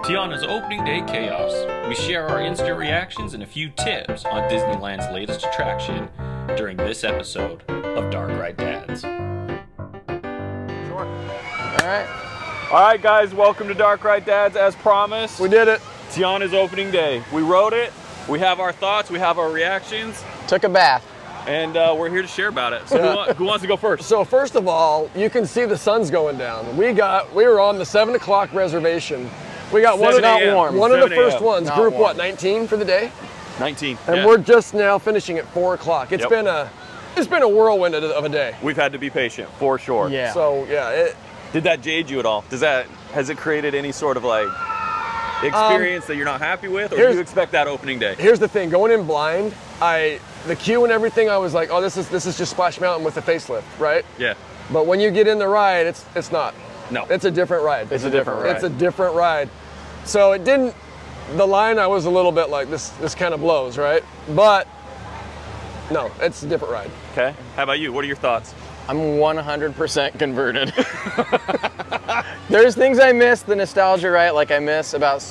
Tiana's opening day chaos. We share our instant reactions and a few tips on Disneyland's latest attraction during this episode of Dark Ride Dads. Sure. All right, guys, welcome to Dark Ride Dads. As promised, We did it. Tiana's opening day. We rode it. We have our thoughts. We have our reactions. Took a bath. And we're here to share about it. So who wants to go first? So first of all, you can see the sun's going down. We were on the 7 o'clock reservation. We got one of the first ones. Group warm. what, 19 for the day? 19. And we're just now finishing at 4 o'clock. It's been a whirlwind of a day. We've had to be patient for sure. Yeah. So yeah. Did that jade you at all? Has it created any sort of like experience that you're not happy with, or do you expect that opening day? Here's the thing, going in blind, the queue and everything, I was like, oh, this is just Splash Mountain with a facelift, right? Yeah. But when you get in the ride, it's not. No. It's a different ride. It's a different ride. It's a different ride. So it didn't, the line, I was a little bit like, this kind of blows, right? But no, it's a different ride. Okay. How about you? What are your thoughts? I'm 100% converted. There's things I miss, the nostalgia, right? Like I miss about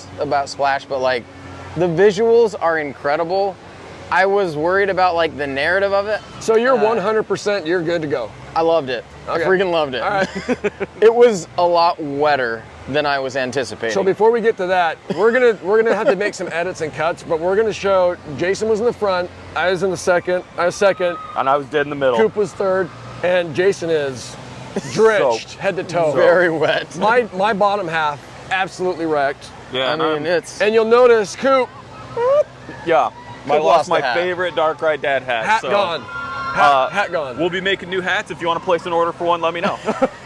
Splash, but like the visuals are incredible. I was worried about like the narrative of it. So you're 100%, you're good to go. I loved it. Okay. I freaking loved it. All right. It was a lot wetter than I was anticipating. So before we get to that, we're gonna have to make some edits and cuts, but we're gonna show Jason was in the front, I was in the second, I was second, And I was dead in the middle. Coop was third, and Jason is drenched head to toe. very wet. My bottom half absolutely wrecked. Yeah. I mean, it's And you'll notice Coop, yeah. I Coop lost lost my the hat. favorite Dark Ride Dad hat. hat so, gone. Hat gone. We'll be making new hats. If you want to place an order for one, let me know.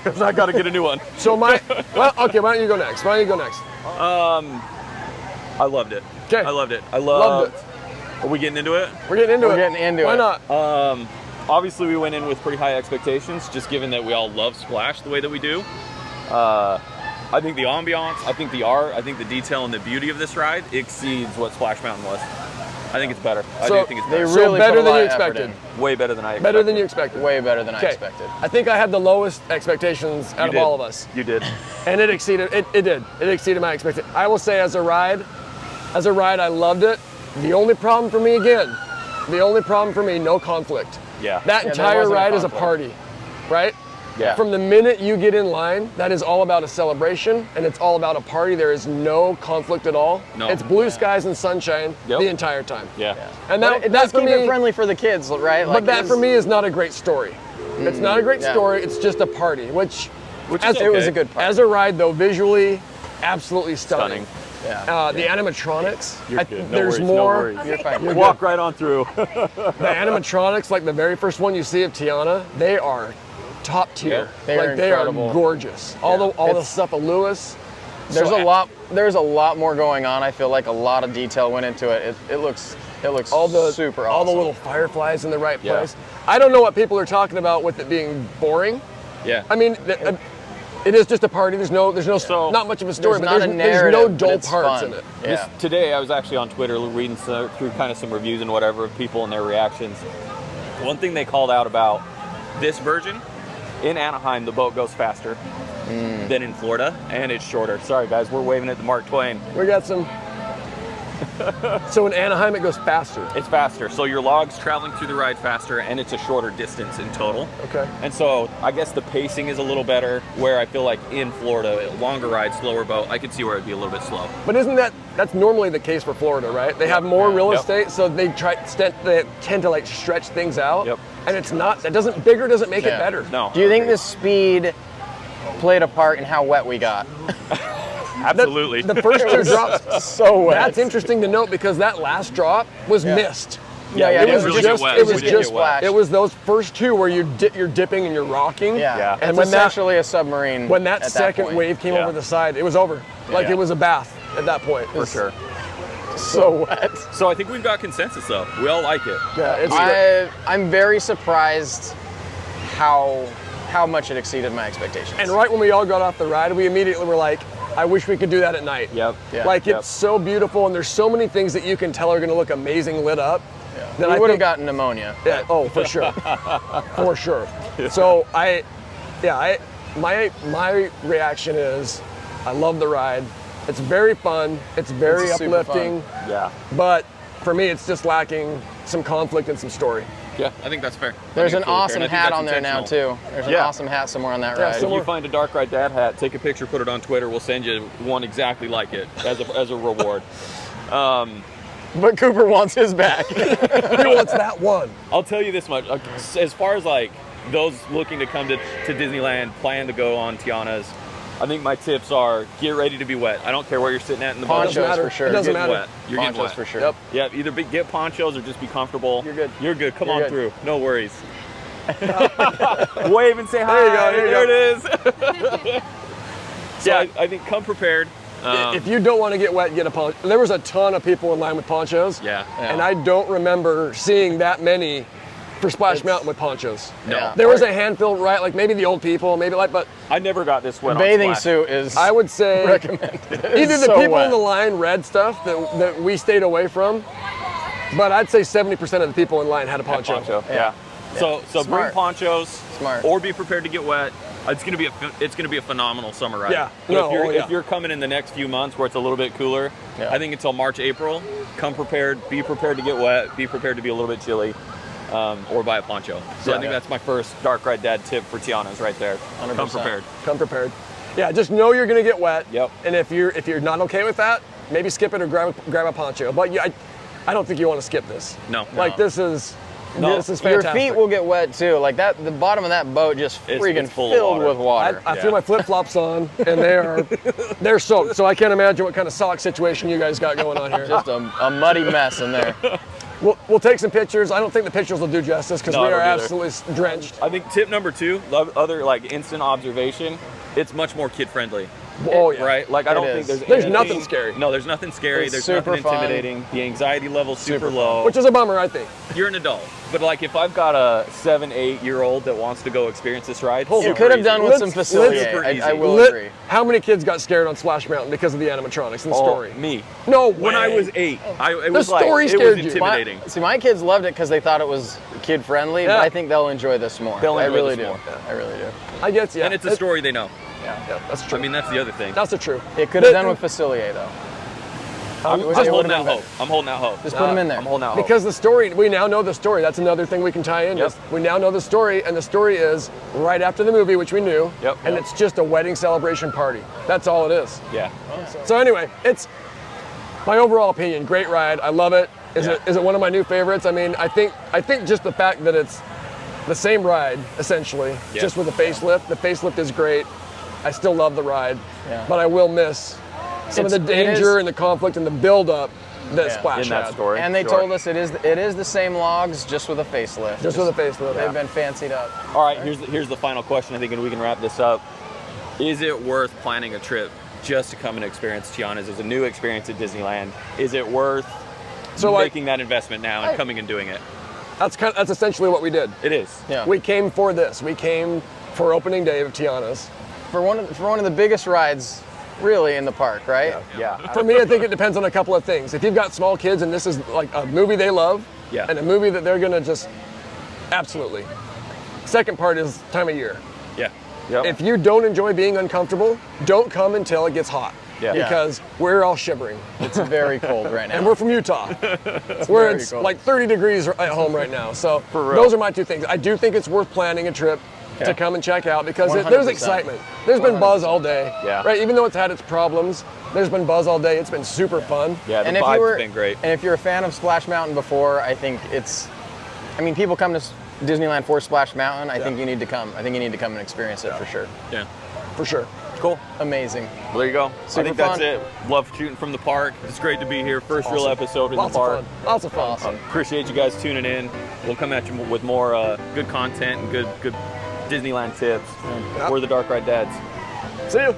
Because I got to get a new one. So okay, why don't you go next? I loved it. Okay. I loved it. Loved it. Are we getting into it? We're getting into it. Why not? Obviously, we went in with pretty high expectations, just given that we all love Splash the way that we do. I think the ambiance, I think the art, I think the detail and the beauty of this ride exceeds what Splash Mountain was. I think it's better. I do think it's better. really better put a than lot you of effort expected. Way better than I expected. Better than you expected. way better than I Okay. expected. I think I had the lowest expectations out of all of us. You did. And it exceeded my expectations. I will say as a ride, I loved it. The only problem for me, no conflict. Yeah. That there entire wasn't a ride is a conflict. party, right? Yeah. From the minute you get in line, that is all about a celebration and it's all about a party. There is no conflict at all. No. It's blue skies and sunshine the entire time. Yeah. And But it does for keep me, it friendly for the kids, right? but that for me is not a great story. It's not a great story. It's just a party, which is it was okay. a good part. as a ride though, visually, absolutely stunning. Yeah. The animatronics, You're good. No there's worries, more. No worries. You're fine. Walk right on through. The animatronics, like the very first one you see of Tiana, they are top tier. They are incredible. Gorgeous. All the stuff of Lewis. There's a lot more going on. I feel like a lot of detail went into it. It looks super awesome. All the little fireflies in the right Yeah. place. I don't know what people are talking about with it being boring. Yeah. I mean, it is just a party. There's not much of a story, There's but not a there's no narrative, but dull it's parts fun. in it. Yeah. Today, I was actually on Twitter reading through kind of some reviews and whatever of people and their reactions. One thing they called out about this version, in Anaheim, the boat goes faster than in Florida, and it's shorter. Sorry, guys, we're waving at the Mark Twain. We got some. So in Anaheim, it goes faster. It's faster, so your log's traveling through the ride faster, and it's a shorter distance in total. Okay. And so I guess the pacing is a little better, where I feel like in Florida, longer ride, slower boat, I could see where it'd be a little bit slow. But isn't that's normally the case for Florida, right? They have more real estate, so they tend to like stretch things out. Yep. And it's not, bigger doesn't make it better. No. Do you think the speed played a part in how wet we got? Absolutely. The first two drops, So wet. that's interesting to note because that last drop was missed. Yeah, we it didn't was really just get wet. it was We didn't just get wet. it was those first two where you're dipping and you're rocking. Yeah. And It's when that essentially a submarine. when that at second point. wave came Yeah. over the side, it was over. Like Yeah. it was a bath at that point. For sure. So wet. So I think we've got consensus, though. We all like it. Yeah, it's I'm very surprised how much it exceeded my expectations. and right when we all got off the ride, we immediately were like, I wish we could do that at night. Yep. Yeah. Like Yep. it's so beautiful, and there's so many things that you can tell are going to look amazing lit up. we I would have think- gotten pneumonia. Yeah. Oh, for sure, for sure. So my reaction is, I love the ride. It's very fun. It's very It's super uplifting. Yeah. But for me, it's just lacking some conflict and some story. Yeah, I think that's fair. There's I an think it's really fair, awesome and I think hat that's on there now intentional. too. There's an Yeah. awesome hat somewhere on that Yeah, ride. If you find a Dark Ride Dad hat, take a picture, put it on Twitter. We'll send you one exactly like it as a reward. But Cooper wants his back. He wants that one. I'll tell you this much: as far as like those looking to come to Disneyland, plan to go on Tiana's, I think my tips are: get ready to be wet. I don't care where you're sitting at in the boat. Ponchos matter. for sure. It doesn't You're getting matter. wet. You're getting Ponchos wet for sure. Yep. Yeah, either get ponchos or just be comfortable. You're good. You're good. Come You're on good. through. No worries. Wave and say hi. There you go, there you There go. it is. So Yeah. I think come prepared. If you don't want to get wet, get a poncho. There was a ton of people in line with ponchos. Yeah. And I don't remember seeing that many for Splash Mountain with ponchos. No. Yeah. There was a handful, right? Like maybe the old people, maybe like, but I never got this wet on Bathing Splash. suit is I would say recommended. either the So people wet. in the line read stuff that we stayed away from, but I'd say 70% of the people in line had a poncho. Poncho. Yeah. So bring Smart. ponchos. Smart. Or be prepared to get wet. It's gonna be a phenomenal summer ride. Yeah. But No, yeah. if you're coming in the next few months where it's a little bit cooler, Yeah. I think until March, April, come prepared. Be prepared to get wet. Be prepared to be a little bit chilly, or buy a poncho. So I think that's my first Dark Ride Dad tip for Tiana's right there. 100%. Come prepared. Come prepared. Yeah, just know you're gonna get wet. Yep. And if you're not okay with that, maybe skip it or grab a poncho. But I don't think you want to skip this. No. Like this is No. this is Your fantastic. feet will get wet too. Like that, the bottom of that boat just It's freaking full of filled water. with water. I Yeah. threw my flip flops on and they're soaked. So I can't imagine what kind of sock situation you guys got going on here. Just a muddy mess in there. We'll take some pictures. I don't think the pictures will do justice because No, we I are don't either. absolutely drenched. I think tip number 2, other like instant observation, it's much more kid friendly. Oh yeah. Right? Like I It don't is. think There's anything- nothing scary. No, there's nothing scary. It's There's super nothing fun. intimidating. The anxiety level's super Super low. Which is a bummer, I think. You're an adult. But like if I've got a 7, 8-year-old that wants to go experience this ride, Hold You on. could have done with Let's- some facility. super easy. I will Lit- agree. How many kids got scared on Splash Mountain because of the animatronics and the story? Me. No way. When I was 8, it The was story like, scared it you. was intimidating. My kids loved it because they thought it was kid friendly, Yeah. but I think they'll enjoy this more. They'll I enjoy really this do. more. I really do. I guess, yeah. And it's a story they know. Yeah, that's true. I mean, that's the other thing. that's the truth. It could have done with Facilier though. I'm it holding would've out been hope. I'm holding out hope. Just put them in there. I'm holding out hope. Because the story, we now know the story. That's another thing we can tie in. Yep. is We now know the story, and the story is right after the movie, which we knew. Yep. And Yep. it's just a wedding celebration party. That's all it is. Yeah. So anyway, it's my overall opinion. Great ride. I love it. Is Yeah. it one of my new favorites? I mean, I think just the fact that it's the same ride essentially, Yeah. just with a facelift. The facelift is great. I still love the ride, Yeah. but I will miss some of the It is- danger and the conflict and the build-up that Yeah. Splash In that had. story. And they Sure. told us it is the same logs, just with a facelift. Just with a facelift. They've been fancied up. All right, here's the final question, I think, and we can wrap this up. Is it worth planning a trip just to come and experience Tiana's as a new experience at Disneyland? Is it worth So, like- making that investment now and coming and doing it? That's essentially what we did. It is. Yeah. We came for this. We came for opening day of Tiana's. For one of the biggest rides, really, in the park, right? Yeah. For me, I think it depends on a couple of things. If you've got small kids and this is like a movie they love, Yeah. and a movie that they're gonna just absolutely. Second part is time of year. Yeah. Yep. If you don't enjoy being uncomfortable, don't come until it gets hot. Yeah. Yeah. Because we're all shivering. It's very cold right now. And we're from Utah, where very it's cold. like 30 degrees at home right now. So For real. those are my two things. I do think it's worth planning a trip to come and check out because there's 100%. excitement. There's been buzz all day. Yeah. Right. Even though it's had its problems, there's been buzz all day. It's been super fun. Yeah, the and if vibe's you were, been great. And if you're a fan of Splash Mountain before, I think people come to Disneyland for Splash Mountain. I think you need to come. I think you need to come and experience it for sure. Yeah. For sure. Cool. Amazing. Well, there you go. Super I think that's fun. it. Love shooting from the park. It's great to be here. First real Awesome. episode in Lots the of park. fun. Lots of fun. Awesome. Appreciate you guys tuning in. We'll come at you with more good content and good Disneyland tips. Yeah. We're the Dark Ride Dads. See you.